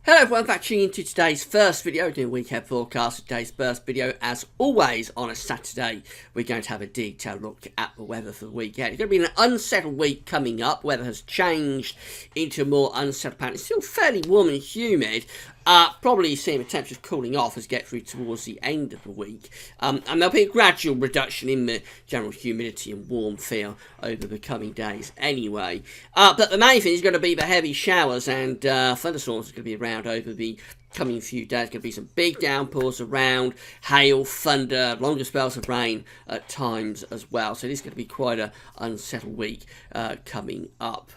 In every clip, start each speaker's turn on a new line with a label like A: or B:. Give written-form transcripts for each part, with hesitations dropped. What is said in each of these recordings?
A: Hello everyone, back tuning into today's first video, doing weekend forecast. Today's first video, as always, on a Saturday, we're going to have a detailed look at the weather for the weekend. It's going to be an unsettled week coming up. Weather has changed into a more unsettled pattern. It's still fairly warm and humid. Probably seeing the temperatures cooling off as we get through towards the end of the week. And there'll be a gradual reduction in the general humidity and warm feel over the coming days anyway. But the main thing is going to be the heavy showers and thunderstorms are going to be around over the coming few days. There's going to be some big downpours around, hail, thunder, longer spells of rain at times as well. So it is going to be quite an unsettled week coming up.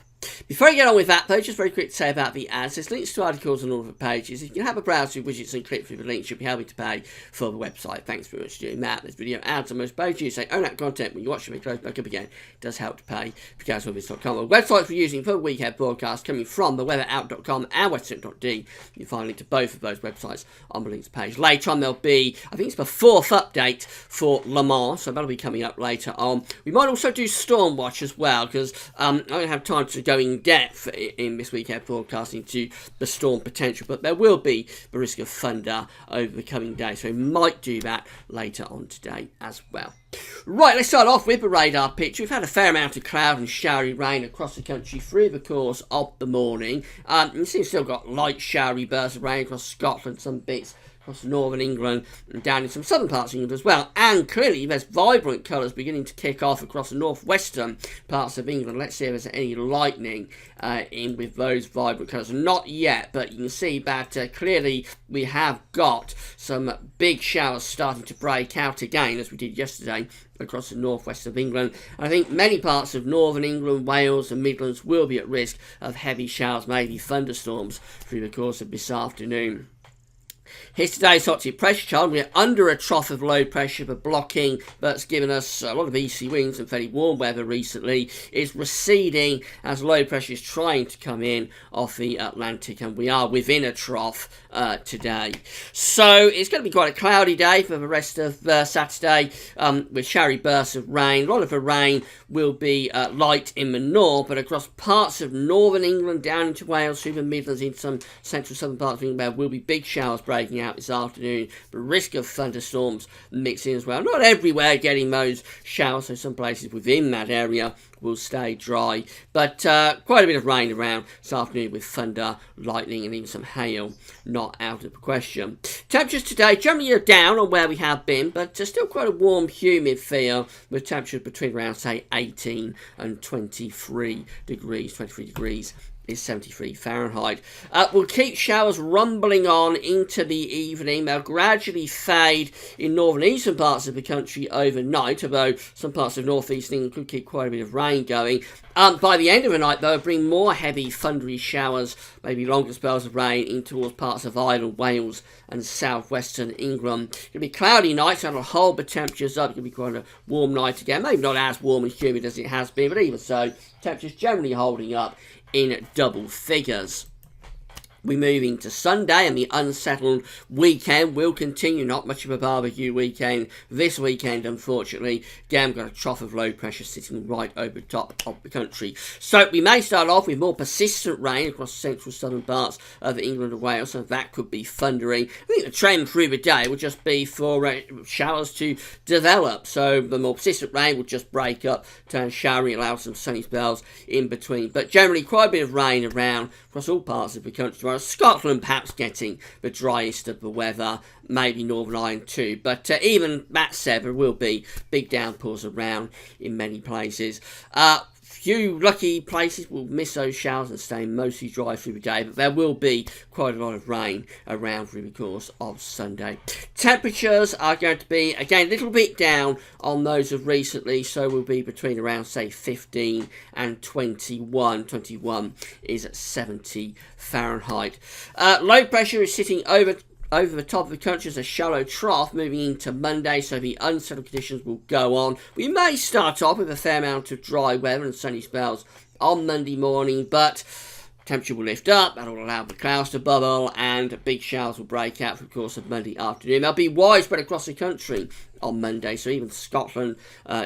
A: Before I get on with that though, just very quick to say about the ads. There's links to articles on all of the pages. If you can have a browse through widgets and click through the links, you'll be able to pay for the website. Thanks very much for doing that. There's video ads on most pages. Say own that content when you watch it, close back up again. It does help to pay for GarySmallBiz.com. The websites we're using for the weekend broadcast coming from theweatherout.com and western.d. You'll find a link to both of those websites on the links page. Later on there'll be, I think it's the 4th update for Le Mans, so that'll be coming up later on. We might also do Storm Watch as well, because I don't have time to go in depth in this weekend forecasting to the storm potential, but there will be the risk of thunder over the coming days, so we might do that later on today as well. Right, let's start off with the radar picture. We've had a fair amount of cloud and showery rain across the country through the course of the morning. You see, we've still got light showery bursts of rain across Scotland, some bits across northern England and down in some southern parts of England as well. And clearly there's vibrant colours beginning to kick off across the northwestern parts of England. Let's see if there's any lightning in with those vibrant colours. Not yet, but you can see that clearly we have got some big showers starting to break out again, as we did yesterday across the northwest of England. I think many parts of northern England, Wales and Midlands will be at risk of heavy showers, maybe thunderstorms through the course of this afternoon. Here's today's hot tip pressure chart. We're under a trough of low pressure, but blocking that's given us a lot of easterly winds and fairly warm weather recently is receding as low pressure is trying to come in off the Atlantic, and we are within a trough today. So it's going to be quite a cloudy day for the rest of Saturday with showery bursts of rain. A lot of the rain will be light in the north, but across parts of northern England down into Wales through the Midlands in some central southern parts of England there will be big showers breaking out this afternoon, but risk of thunderstorms mixing as well. Not everywhere getting those showers, so some places within that area will stay dry, but quite a bit of rain around this afternoon with thunder, lightning and even some hail not out of the question. Temperatures today generally are down on where we have been, but still quite a warm, humid feel with temperatures between around say 18 and 23 degrees. 23 degrees is 73 Fahrenheit. We'll keep showers rumbling on into the evening. They'll gradually fade in northern eastern parts of the country overnight, although some parts of northeast England could keep quite a bit of rain going. By the end of the night, they'll bring more heavy thundery showers, maybe longer spells of rain in towards parts of Ireland, Wales and southwestern England. It'll be cloudy nights, so it'll hold the temperatures up. It'll be quite a warm night again. Maybe not as warm and humid as it has been, but even so, temperatures generally holding up in double figures. We move into Sunday, and the unsettled weekend will continue. Not much of a barbecue weekend this weekend, unfortunately. Again, we've got a trough of low pressure sitting right over the top of the country. So we may start off with more persistent rain across central southern parts of England and Wales, so that could be thundering. I think the trend through the day will just be for showers to develop. So the more persistent rain will just break up, turn showery, allow some sunny spells in between. But generally, quite a bit of rain around across all parts of the country. Scotland perhaps getting the driest of the weather, maybe Northern Ireland too, but even that said, there will be big downpours around in many places. Few lucky places will miss those showers and stay mostly dry through the day, but there will be quite a lot of rain around through the course of Sunday. Temperatures are going to be, again, a little bit down on those of recently, so we'll be between around, say, 15 and 21. 21 is at 70 Fahrenheit. Low pressure is sitting over the top of the country as a shallow trough moving into Monday, so the unsettled conditions will go on. We may start off with a fair amount of dry weather and sunny spells on Monday morning, but temperature will lift up. That will allow the clouds to bubble and big showers will break out for the course of Monday afternoon. They'll be widespread across the country on Monday, so even Scotland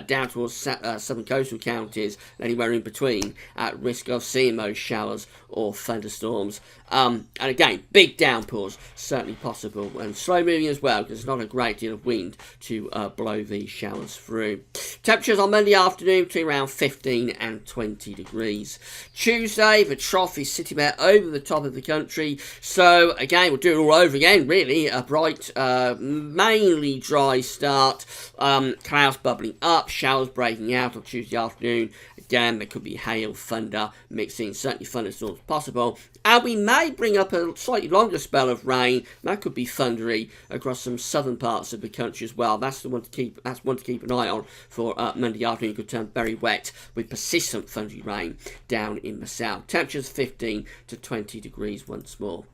A: down towards southern coastal counties, anywhere in between, at risk of seeing those showers or thunderstorms. And again, big downpours certainly possible, and slow moving as well, because there's not a great deal of wind to blow these showers through. Temperatures on Monday afternoon between around 15 and 20 degrees. Tuesday, the trough is sitting there over the top of the country, so again, we'll do it all over again, really. A bright, mainly dry start, clouds bubbling up, showers breaking out on Tuesday afternoon. Again, there could be hail, thunder, mixing, certainly thunderstorms possible. And we may bring up a slightly longer spell of rain. That could be thundery across some southern parts of the country as well. That's the one to keep. That's one to keep an eye on for Monday afternoon. It could turn very wet with persistent thundery rain down in the south. Temperatures 15 to 20 degrees once more.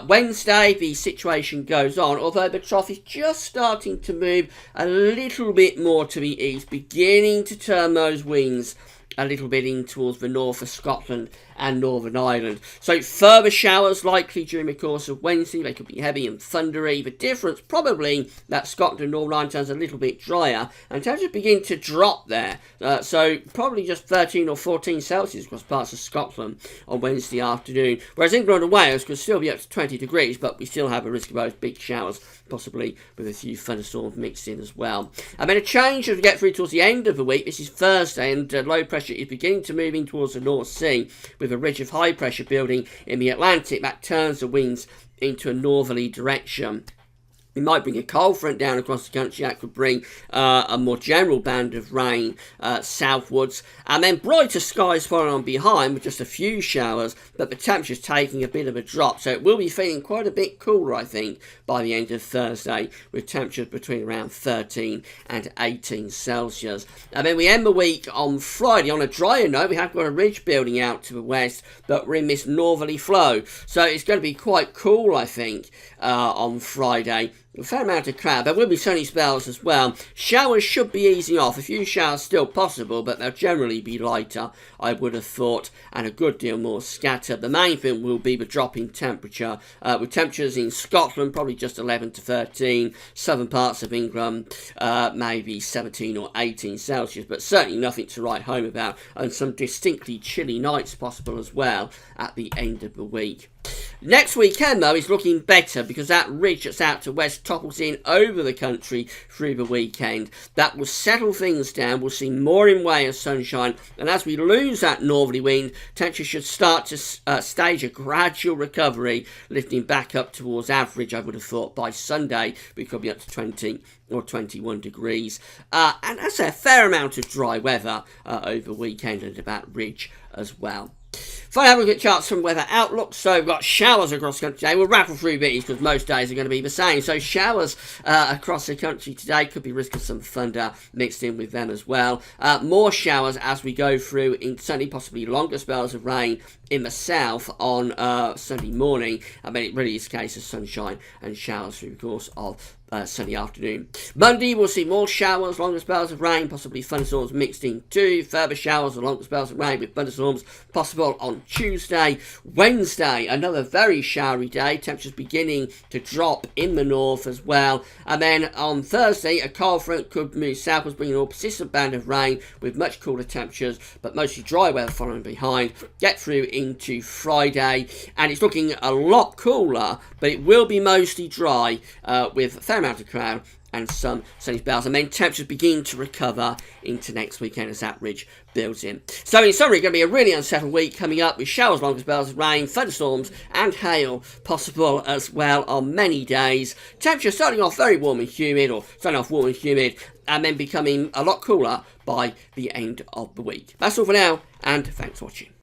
A: Wednesday, the situation goes on, although the trough is just starting to move a little bit more to the east, beginning to turn those winds a little bit in towards the north of Scotland and Northern Ireland. So further showers likely during the course of Wednesday. They could be heavy and thundery. The difference probably that Scotland and Northern Ireland turns a little bit drier, and temperatures begin to drop there. So probably just 13 or 14 Celsius across parts of Scotland on Wednesday afternoon. Whereas England and Wales could still be up to 20 degrees, but we still have a risk of those big showers, possibly with a few thunderstorms mixed in as well. And then a change as we get through towards the end of the week. This is Thursday, and low pressure is beginning to move in towards the North Sea, with a ridge of high pressure building in the Atlantic that turns the winds into a northerly direction. We might bring a cold front down across the country. That could bring a more general band of rain southwards, and then brighter skies following on behind with just a few showers, but the temperature's taking a bit of a drop, so it will be feeling quite a bit cooler, I think, by the end of Thursday, with temperatures between around 13 and 18 Celsius. And then we end the week on Friday on a drier note. We have got a ridge building out to the west, but we're in this northerly flow, so it's going to be quite cool, I think, on Friday. A fair amount of cloud. There will be sunny spells as well. Showers should be easing off. A few showers still possible, but they'll generally be lighter, I would have thought, and a good deal more scattered. The main thing will be the drop in temperature, with temperatures in Scotland probably just 11 to 13, southern parts of England maybe 17 or 18 Celsius, but certainly nothing to write home about, and some distinctly chilly nights possible as well at the end of the week. Next weekend, though, is looking better because that ridge that's out to west topples in over the country through the weekend. That will settle things down. We'll see more in way of sunshine, and as we lose that northerly wind, temperatures should start to stage a gradual recovery, lifting back up towards average, I would have thought, by Sunday. We could be up to 20 or 21 degrees. And that's a fair amount of dry weather over the weekend and about ridge as well. Finally, have a look at charts from Weather Outlook. So we've got showers across the country today. We'll rattle through these because most days are going to be the same. So showers across the country today. Could be risk of some thunder mixed in with them as well. More showers as we go through, in certainly possibly longer spells of rain in the south on Sunday morning. I mean, it really is a case of sunshine and showers through the course of sunny afternoon. Monday, we'll see more showers, longer spells of rain, possibly thunderstorms mixed in too. Further showers and longer spells of rain with thunderstorms possible on Tuesday. Wednesday, another very showery day. Temperatures beginning to drop in the north as well. And then on Thursday, a cold front could move southwards, bringing a more persistent band of rain with much cooler temperatures, but mostly dry weather following behind. Get through into Friday, and it's looking a lot cooler, but it will be mostly dry with a fair amount of cloud and some sunny spells, and then temperatures begin to recover into next weekend as that ridge builds in. So in summary, going to be a really unsettled week coming up with showers, longer spells of rain, thunderstorms and hail possible as well on many days. Temperature starting off very warm and humid, or starting off warm and humid, and then becoming a lot cooler by the end of the week. That's all for now, and thanks for watching.